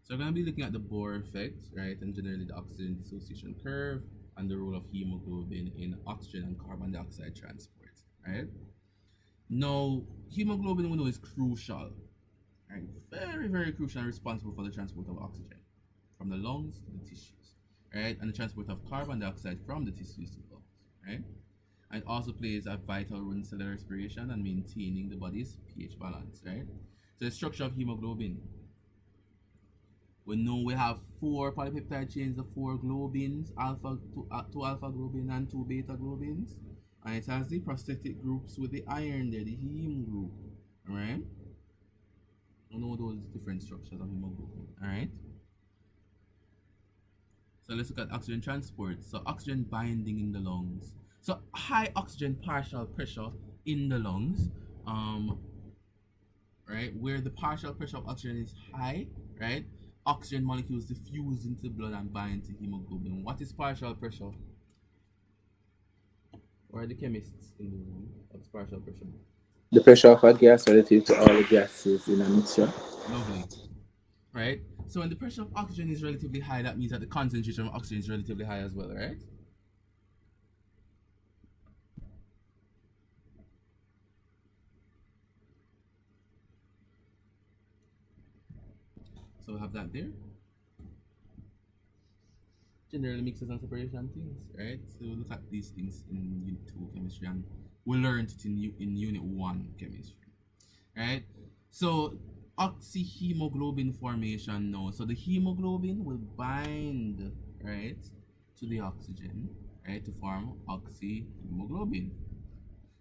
So we're going to be looking at the Bohr effect, right, and generally the oxygen dissociation curve and the role of hemoglobin in oxygen and carbon dioxide transport, right? Now, hemoglobin we know is crucial, right? Very, very crucial and responsible for the transport of oxygen from the lungs to the tissues, right? And the transport of carbon dioxide from the tissues to the lungs, right? And it also plays a vital role in cellular respiration and maintaining the body's pH balance, right? So the structure of hemoglobin. We know we have four polypeptide chains, the four globins, two alpha globin and two beta globins. And it has the prosthetic groups with the iron there, the heme group. Alright? We know those different structures of hemoglobin. Alright? So let's look at oxygen transport. So oxygen binding in the lungs. So high oxygen partial pressure in the lungs. Right? Where the partial pressure of oxygen is high, right? Oxygen molecules diffuse into the blood and bind to hemoglobin. What is partial pressure? Or are the chemists in the room? What's partial pressure? The pressure of a gas relative to all the gases in a mixture. Lovely. Right? So when the pressure of oxygen is relatively high, that means that the concentration of oxygen is relatively high as well, right? So we have that there. Generally mixes and separation things, right? So we'll look at these things in Unit 2 chemistry and we learned it in Unit 1 chemistry, right? So oxyhemoglobin formation now. So the hemoglobin will bind, right, to the oxygen, right, to form oxyhemoglobin.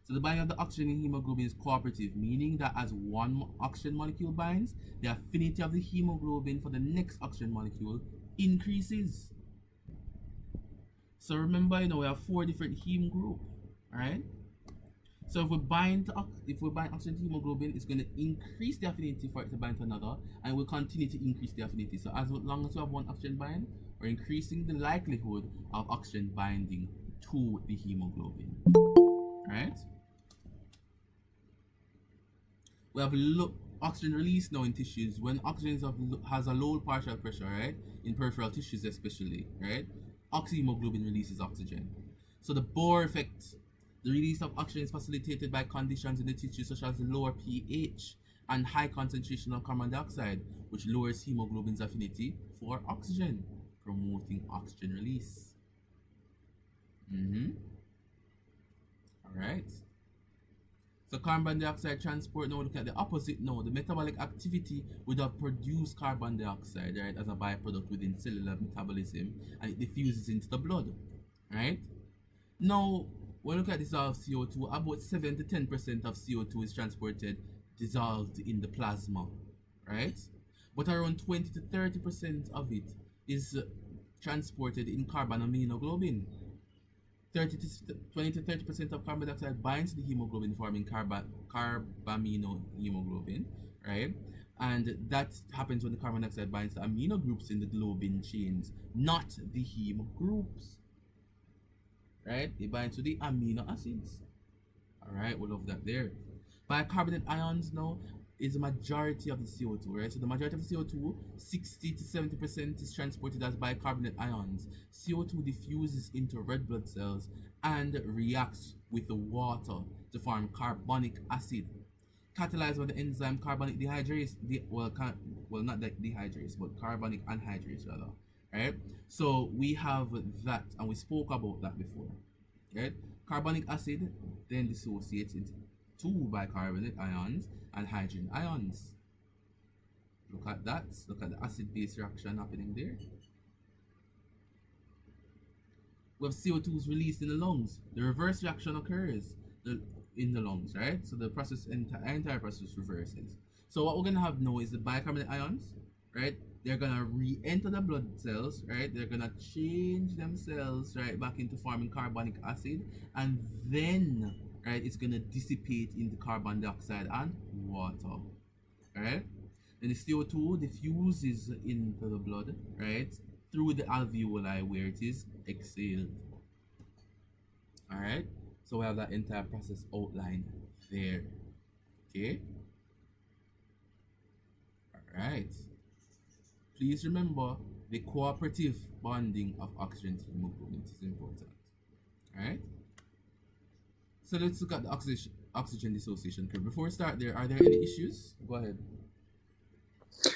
So the binding of the oxygen in hemoglobin is cooperative, meaning that as one oxygen molecule binds, the affinity of the hemoglobin for the next oxygen molecule increases. So remember, we have four different heme group, right? So if we bind oxygen to hemoglobin, it's going to increase the affinity for it to bind to another, and will continue to increase the affinity. So as long as we have one oxygen bind, we're increasing the likelihood of oxygen binding to the hemoglobin, right? We have oxygen release now in tissues when oxygen has a low partial pressure, right? In peripheral tissues especially, right? Oxyhemoglobin releases oxygen. So the Bohr effect, the release of oxygen is facilitated by conditions in the tissue such as the lower pH and high concentration of carbon dioxide, which lowers hemoglobin's affinity for oxygen, promoting oxygen release. All right. So carbon dioxide transport, now look at the opposite now. The metabolic activity would have produced carbon dioxide, right, as a byproduct within cellular metabolism, and it diffuses into the blood, right? Now, when we look at this of CO2, about 7 to 10% of CO2 is transported, dissolved in the plasma, right? But around 20 to 30% of it is transported in carbon aminoglobin. 20 to 30% of carbon dioxide binds the hemoglobin, forming carbaminohemoglobin, right? And that happens when the carbon dioxide binds the amino groups in the globin chains, not the heme groups, right? It binds to the amino acids. All right, we love that there. Bicarbonate ions now is the majority of the CO2, right? So the majority of the CO2, 60 to 70% is transported as bicarbonate ions. CO2 diffuses into red blood cells and reacts with the water to form carbonic acid, catalyzed by the enzyme carbonic dehydrase. Not dehydrase, but carbonic anhydrase rather, right? So we have that, and we spoke about that before, right? Carbonic acid then dissociates into two bicarbonate ions and hydrogen ions. Look at that. Look at the acid-base reaction happening there. We have CO2 is released in the lungs. The reverse reaction occurs in the lungs, right? So the entire process reverses. So what we're gonna have now is the bicarbonate ions, right? They're gonna re-enter the blood cells, right? They're gonna change themselves, right, back into forming carbonic acid, and then, right, it's gonna dissipate into carbon dioxide and water, right? Then the CO2 diffuses into the blood, right, through the alveoli where it is exhaled. All right. So we have that entire process outlined there. Okay. All right. please remember the cooperative bonding of oxygen to hemoglobin is important. Alright? So let's look at the oxygen dissociation curve. Before we start there, are there any issues? Go ahead.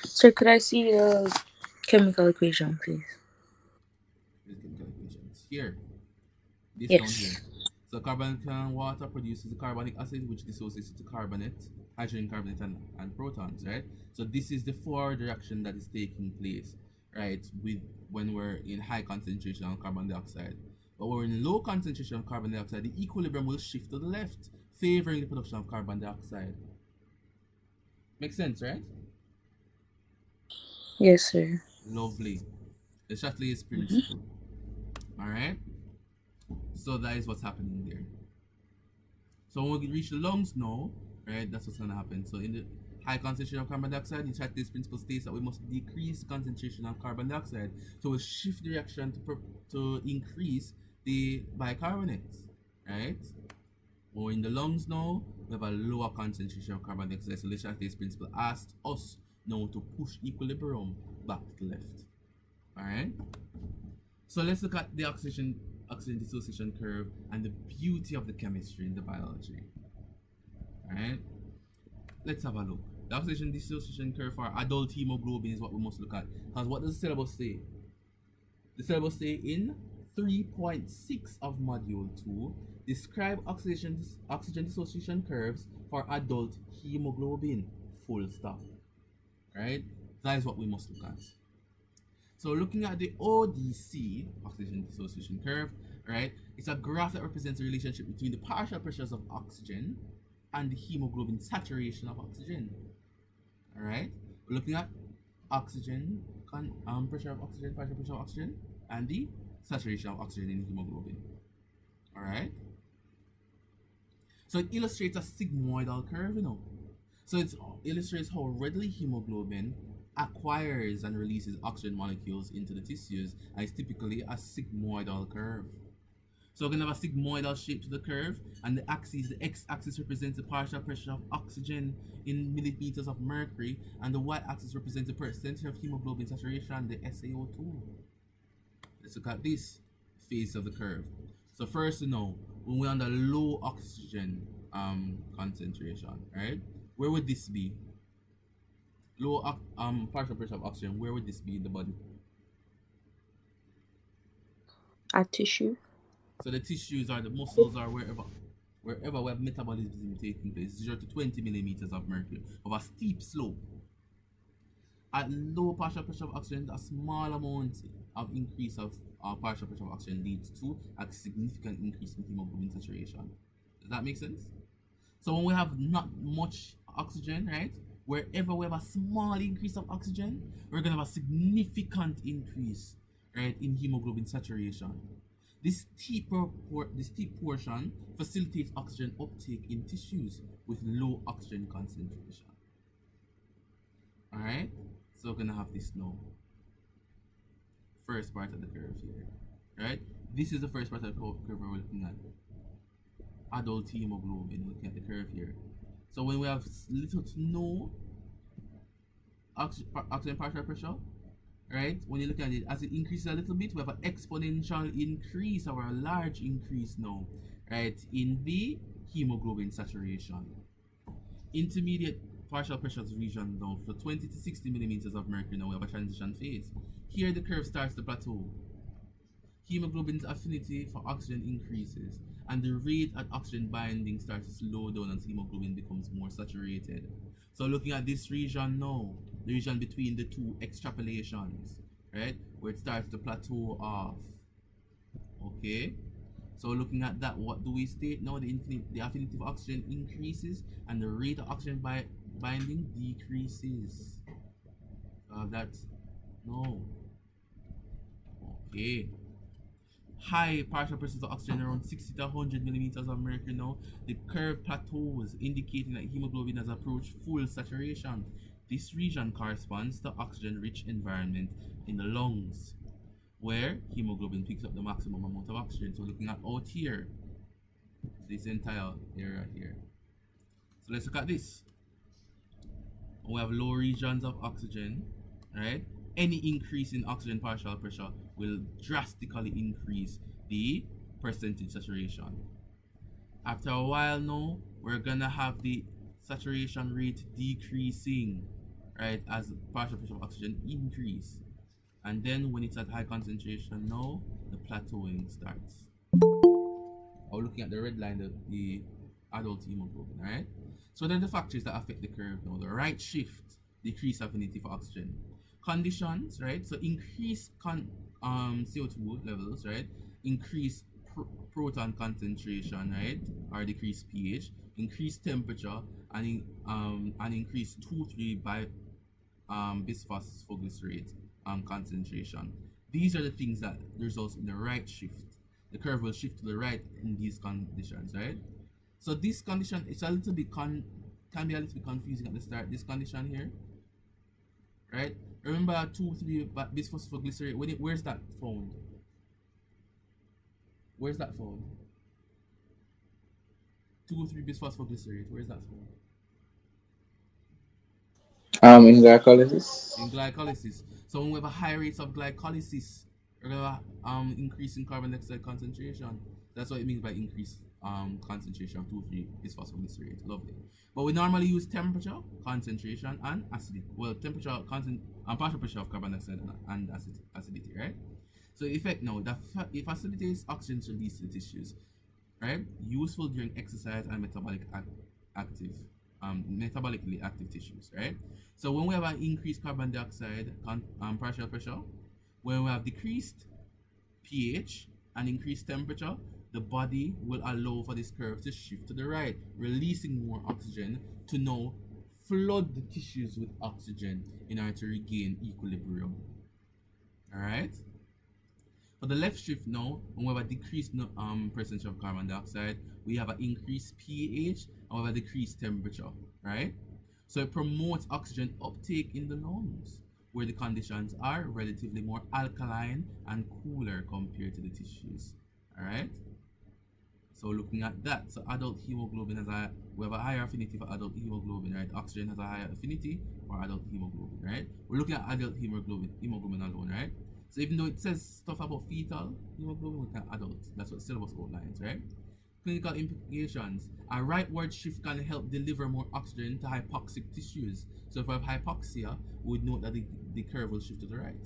Sir, could I see the chemical equation, please? The chemical equations. Here, this down here. Yes. So carbonic water produces the carbonic acid, which dissociates to carbonate, hydrogen carbonate, and protons, right? So this is the forward reaction that is taking place, right, with when we're in high concentration of carbon dioxide. But when we're in low concentration of carbon dioxide, the equilibrium will shift to the left, favoring the production of carbon dioxide. Makes sense, right? Yes, sir. Lovely. The Chatelier's principle. Alright? So that is what's happening there. So when we reach the lungs now, right, that's what's gonna happen. So in the high concentration of carbon dioxide, the Chatelier's principle states that we must decrease the concentration of carbon dioxide. So we shift the reaction to increase the bicarbonates, right? Or in the lungs now, we have a lower concentration of carbon dioxide. So the Chatelier's principle asks us now to push equilibrium back to the left. Alright? So let's look at the oxygen dissociation curve and the beauty of the chemistry in the biology. Alright? Let's have a look. The oxygen dissociation curve for adult hemoglobin is what we must look at. Because what does the syllabus say? The syllabus say in 3.6 of module 2, describe oxygen dissociation curves for adult hemoglobin. Full stop. Right? That is what we must look at. So looking at the ODC, oxygen dissociation curve, right, it's a graph that represents the relationship between the partial pressures of oxygen and the hemoglobin saturation of oxygen. All right, we're looking at oxygen, pressure of oxygen, partial pressure of oxygen, and the saturation of oxygen in the hemoglobin. All right. So it illustrates a sigmoidal curve, you know. So it illustrates how readily hemoglobin acquires and releases oxygen molecules into the tissues, and it's typically a sigmoidal curve. So we're going to have a sigmoidal shape to the curve, and the x-axis represents the partial pressure of oxygen in millimeters of mercury, and the y-axis represents the percentage of hemoglobin saturation, the SaO2. Let's look at this face of the curve. So first to know, when we're under low oxygen concentration, right? Where would this be? Low partial pressure of oxygen, where would this be in the body? A tissue. So the tissues or the muscles or wherever we have metabolism taking place, 0 to 20 millimeters of mercury of a steep slope. At low partial pressure of oxygen, a small amount of increase of partial pressure of oxygen leads to a significant increase in hemoglobin saturation. Does that make sense? So when we have not much oxygen, right? Wherever we have a small increase of oxygen, we're gonna have a significant increase, right, in hemoglobin saturation. This steep portion facilitates oxygen uptake in tissues with low oxygen concentration. Alright? So we're gonna have this now. First part of the curve here. Right? This is the first part of the curve we're looking at. Adult hemoglobin, looking at the curve here. So when we have little to no oxygen partial pressure, right? When you look at it, as it increases a little bit, we have an exponential increase or a large increase now, right, in the hemoglobin saturation. Intermediate partial pressures region now, so 20 to 60 millimeters of mercury now, we have a transition phase. Here the curve starts to plateau. Hemoglobin's affinity for oxygen increases, and the rate at oxygen binding starts to slow down as hemoglobin becomes more saturated. So looking at this region now, the region between the two extrapolations, right, where it starts to plateau off. Okay, so looking at that, what do we state now? The affinity of oxygen increases and the rate of oxygen binding decreases. That's no. Okay. High partial pressures of oxygen around 60 to 100 millimeters of mercury now. The curve plateaus, indicating that hemoglobin has approached full saturation. This region corresponds to oxygen-rich environment in the lungs, where hemoglobin picks up the maximum amount of oxygen. So looking at out here, this entire area here. So let's look at this. We have low regions of oxygen, right? any increase in oxygen partial pressure will drastically increase the percentage saturation. After a while now, we're gonna have the saturation rate decreasing, right, as partial pressure of oxygen increase. And then when it's at high concentration now, the plateauing starts. Or looking at the red line, the adult hemoglobin, right? So then the factors that affect the curve now, the right shift, decreased affinity for oxygen. Conditions, right? So increased CO2 levels, right? Increased proton concentration, right? Or decreased pH, increased temperature, and increased 2,3 by bisphosphoglycerate concentration. These are the things that results in the right shift. The curve will shift to the right in these conditions, right? So this condition, it's a little bit can be a little bit confusing at the start. This condition here, right? Remember 2,3 bisphosphoglycerate. Where's that found? Where's that found? 2,3 bisphosphoglycerate. Where's that found? In glycolysis. In glycolysis. So when we have a high rates of glycolysis, we're gonna increase in carbon dioxide concentration. That's what it means by increased concentration of 2,3 bisphosphoglycerate. Lovely. But we normally use temperature, concentration, and acidity. Well, temperature, partial pressure of carbon dioxide and acidity, right? So effect now, it facilitates oxygen release to the tissues, right? Useful during exercise and metabolically active tissues, right? So when we have an increased carbon dioxide partial pressure, when we have decreased pH and increased temperature, the body will allow for this curve to shift to the right, releasing more oxygen to now flood the tissues with oxygen in order to regain equilibrium. All right. For the left shift now, when we have a decreased percentage of carbon dioxide, we have an increased pH and we have a decreased temperature, right? So it promotes oxygen uptake in the lungs, where the conditions are relatively more alkaline and cooler compared to the tissues, all right? So looking at that, so adult hemoglobin we have a higher affinity for adult hemoglobin, right? Oxygen has a higher affinity for adult hemoglobin, right? We're looking at adult hemoglobin alone, right? So even though it says stuff about fetal hemoglobin, we can adult. That's what syllabus outlines, right? Clinical implications. A rightward shift can help deliver more oxygen to hypoxic tissues. So if we have hypoxia, we would note that the curve will shift to the right.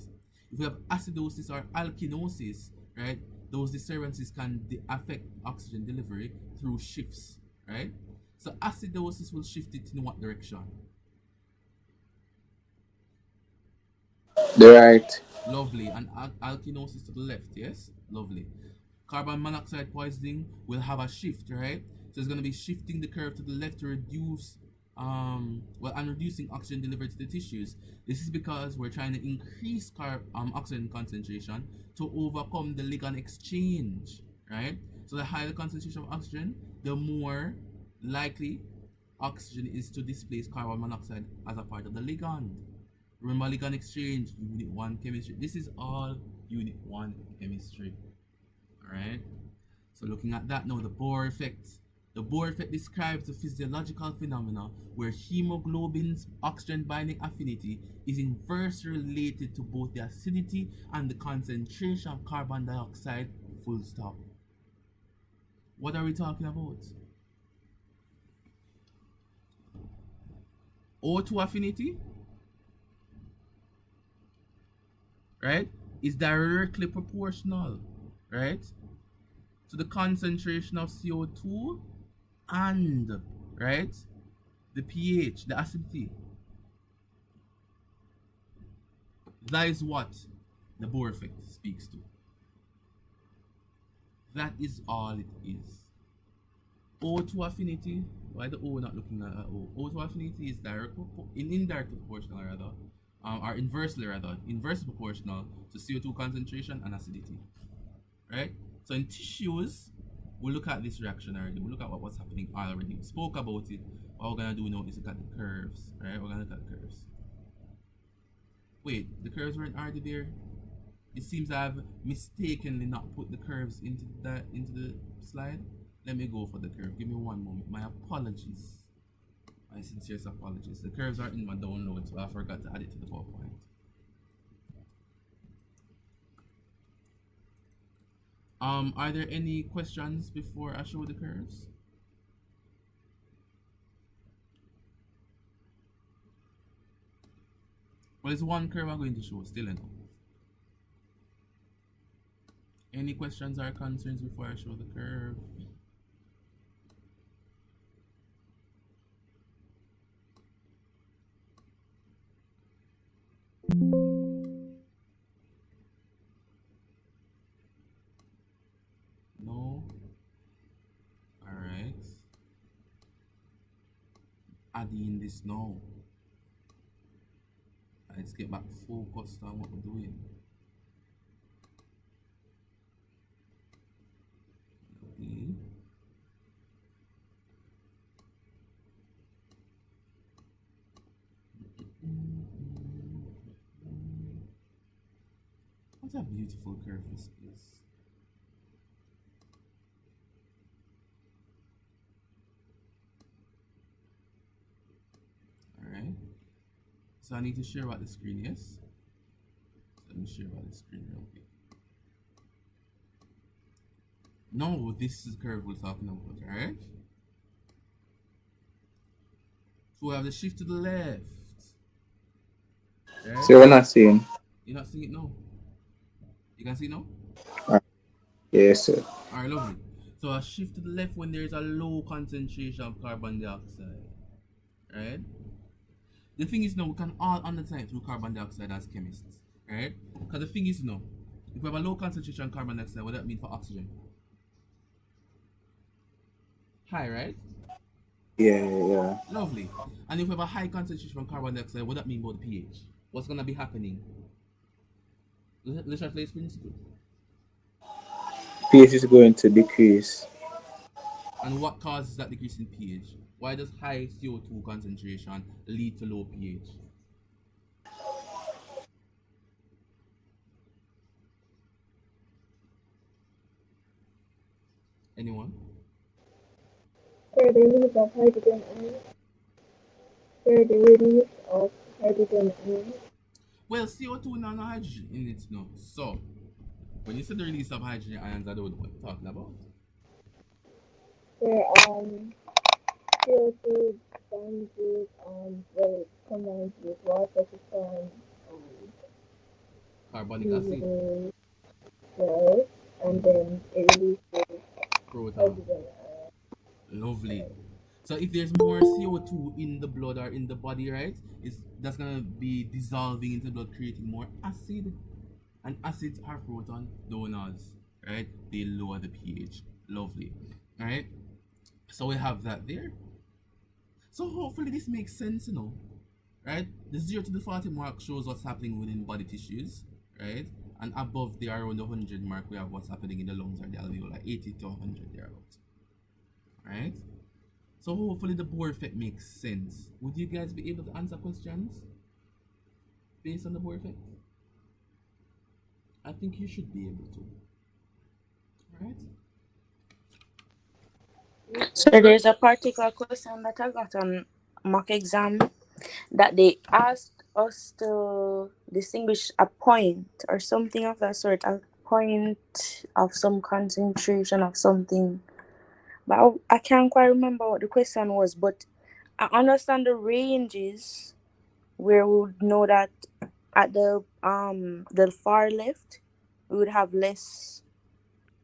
If we have acidosis or alkinosis, right, those disturbances can affect oxygen delivery through shifts, right? So acidosis will shift it in what direction? The right. Lovely. And alkinosis to the left, yes? Lovely. Carbon monoxide poisoning will have a shift, right? So it's going to be shifting the curve to the left to reduce, and reducing oxygen delivered to the tissues. This is because we're trying to increase oxygen concentration to overcome the ligand exchange, right? So the higher the concentration of oxygen, the more likely oxygen is to displace carbon monoxide as a part of the ligand. Remember ligand exchange, Unit 1 chemistry. This is all Unit 1 chemistry. Alright? So looking at that now, the Bohr effect. The Bohr effect describes a physiological phenomena where hemoglobin's oxygen binding affinity is inversely related to both the acidity and the concentration of carbon dioxide, full stop. What are we talking about? O2 affinity, right, is directly proportional, right, to the concentration of CO2 and, right, the pH, the acidity. That is what the Bohr effect speaks to. That is all it is. O2 affinity, why the O not looking at O? O2 affinity is indirectly proportional rather, or inversely proportional to CO2 concentration and acidity, right? So in tissues, we'll look at this reaction already. We'll look at what's happening already. We spoke about it. What we're gonna do now is look at the curves, right? We're gonna look at the curves. Wait, the curves weren't already there? It seems I've mistakenly not put the curves into the slide. Let me go for the curve. Give me one moment. My apologies. My sincerest apologies. The curves are in my download, so I forgot to add it to the PowerPoint. Are there any questions before I show the curves? Well, it's one curve I'm going to show, still enough. Any questions or concerns before I show the curve? No? Alright. Adding this now. Let's get back focused on what we're doing. Okay. What a beautiful curve this is. Alright. So I need to share about the screen, yes? So let me share about the screen real quick. No, this is the curve we're talking about, alright? So we have the shift to the left. Right? So we're not seeing. You're not seeing it now? You can see it now? Yes, sir. Alright, lovely. So a shift to the left when there is a low concentration of carbon dioxide. Right? The thing is now we can all understand through carbon dioxide as chemists. Right? Because the thing is now, if we have a low concentration of carbon dioxide, what does that mean for oxygen? High, right? Yeah. Lovely. And if we have a high concentration of carbon dioxide, what does that mean about the pH? What's gonna be happening? Let's try to explain principle. pH is going to decrease. And what causes that decrease in pH? Why does high CO2 concentration lead to low pH? Anyone? For the release of hydrogen ions. For the release of hydrogen ions. Well, CO2 now no hydrogen in it now. So, when you say the release of hydrogen ions, I don't know what you're talking about. For CO2 bonds with well combines with water to form Carbonic acid, cells, and then it releases proton. hydrogen ions. Lovely. So if there's more CO2 in the blood or in the body, right, that's gonna be dissolving into blood, creating more acid. And acids are proton donors, right? They lower the pH. Lovely. Alright? So we have that there. So hopefully this makes sense, right? The 0 to the 40 mark shows what's happening within body tissues, right? And above there around the 100 mark, we have what's happening in the lungs or the alveoli, 80 to 100 thereabouts. Right? So hopefully the Bohr effect makes sense. Would you guys be able to answer questions based on the Bohr effect? I think you should be able to. Right? So there's a particular question that I got on mock exam that they asked us to distinguish a point or something of that sort, a point of some concentration of something. But I can't quite remember what the question was, but I understand the ranges where we would know that at the far left we would have less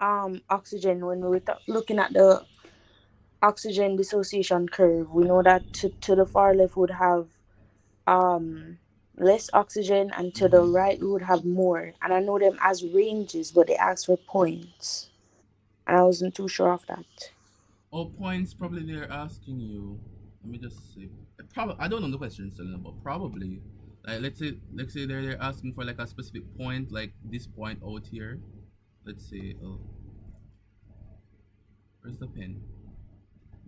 oxygen when we were looking at the oxygen dissociation curve. We know that to the far left would have less oxygen, and to the right we would have more. And I know them as ranges, but they asked for points, and I wasn't too sure of that. Oh, points probably they're asking you. Let me just say. Probably I don't know the question still, but probably like let's say they're asking for like a specific point, like this point out here. Let's say, oh, where's the pen?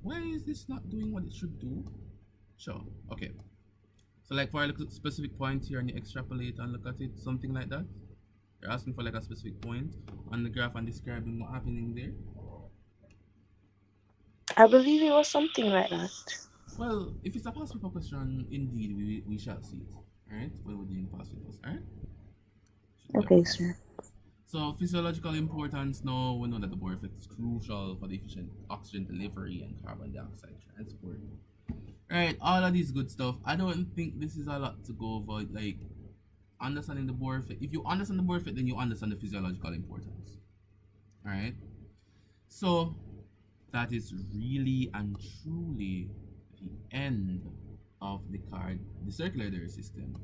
Why is this not doing what it should do? Sure. Okay. So like for a specific point here and you extrapolate and look at it, something like that. You're asking for like a specific point on the graph and describing what's happening there. I believe it was something like that. Well, if it's a past paper question, indeed we shall see it. Alright? When we're doing past papers. Alright? Okay, sir. So physiological importance, now we know that the Bohr effect is crucial for the efficient oxygen delivery and carbon dioxide transport. Right, all of these good stuff. I don't think this is a lot to go over. Like understanding the Bohr effect. If you understand the Bohr effect, then you understand the physiological importance. Alright? So that is really and truly the end of the circular system.